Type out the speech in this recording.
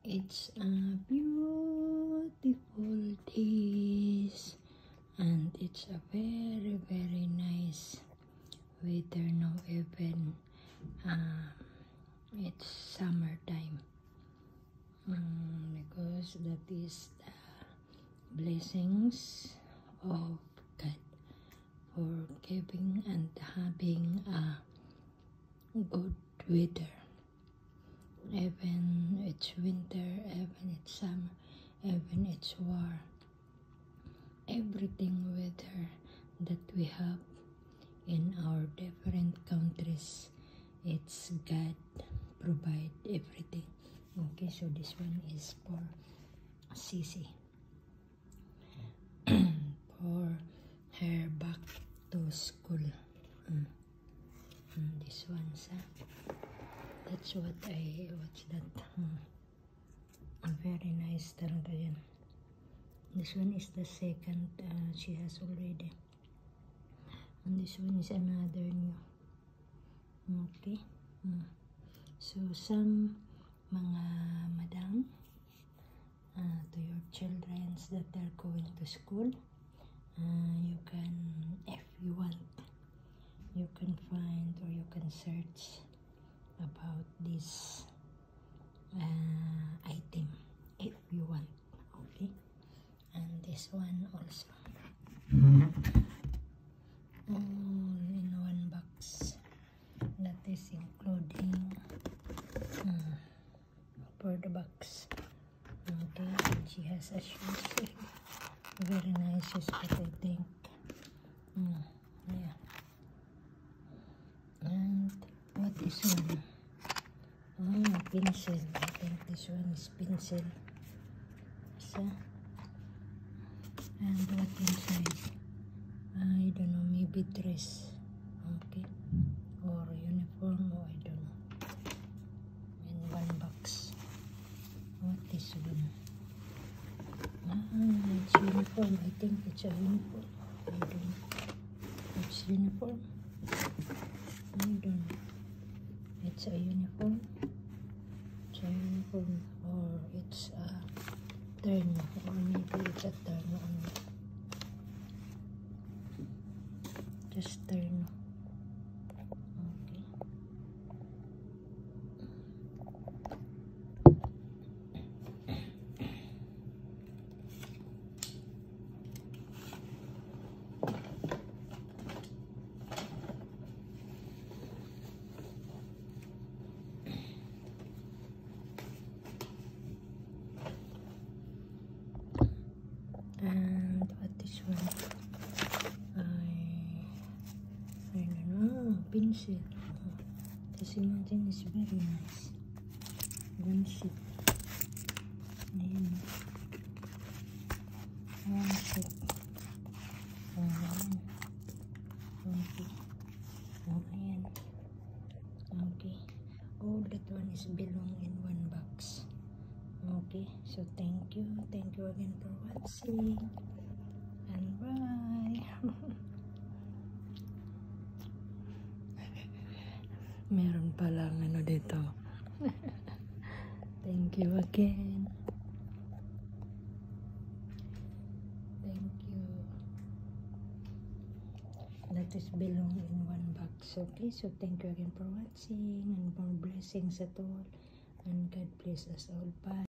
It's a beautiful day and it's a very nice weather now, even it's summertime, because that is the blessings of God for giving and having a good weather. Even it's winter, even it's summer, even it's war, everything weather that we have in our different countries, it's God provide everything. Okay, so this one is for Sisi for her back to school. This one, that's what I watch that. Very nice talaga yan. This one is the second she has already, and this one is another new. Okay, so some mga madam, to your children that are going to school, you can, if you want, you can find or you can search about this item if you want. Okay, and this one also all in one box, that is including for the box. Okay, and she has a shoes, very nice shoes, but I think yeah. And what is one? Pencil. I think this one is pencil. So, and what inside? I don't know, maybe dress. Okay, or uniform, or I don't know. In one box. What is one? It's uniform. I think it's a uniform. I don't know. It's uniform. I don't know. It's a uniform. It's a uniform, or it's a turn, or maybe it's a turn only. Just turn. Okay. And what this one? I don't know. Pencil. This imagine is very nice. One sheet. Ayan. One sheet. Ayan. Okay. Ayan. Okay. All that one is belong in one box. Okay, so thank you again for watching, and bye. Meron palang ano dito. Thank you again. Thank you. That is belong in one box. Okay, so thank you again for watching, and more blessings at all, and God bless us all. Bye.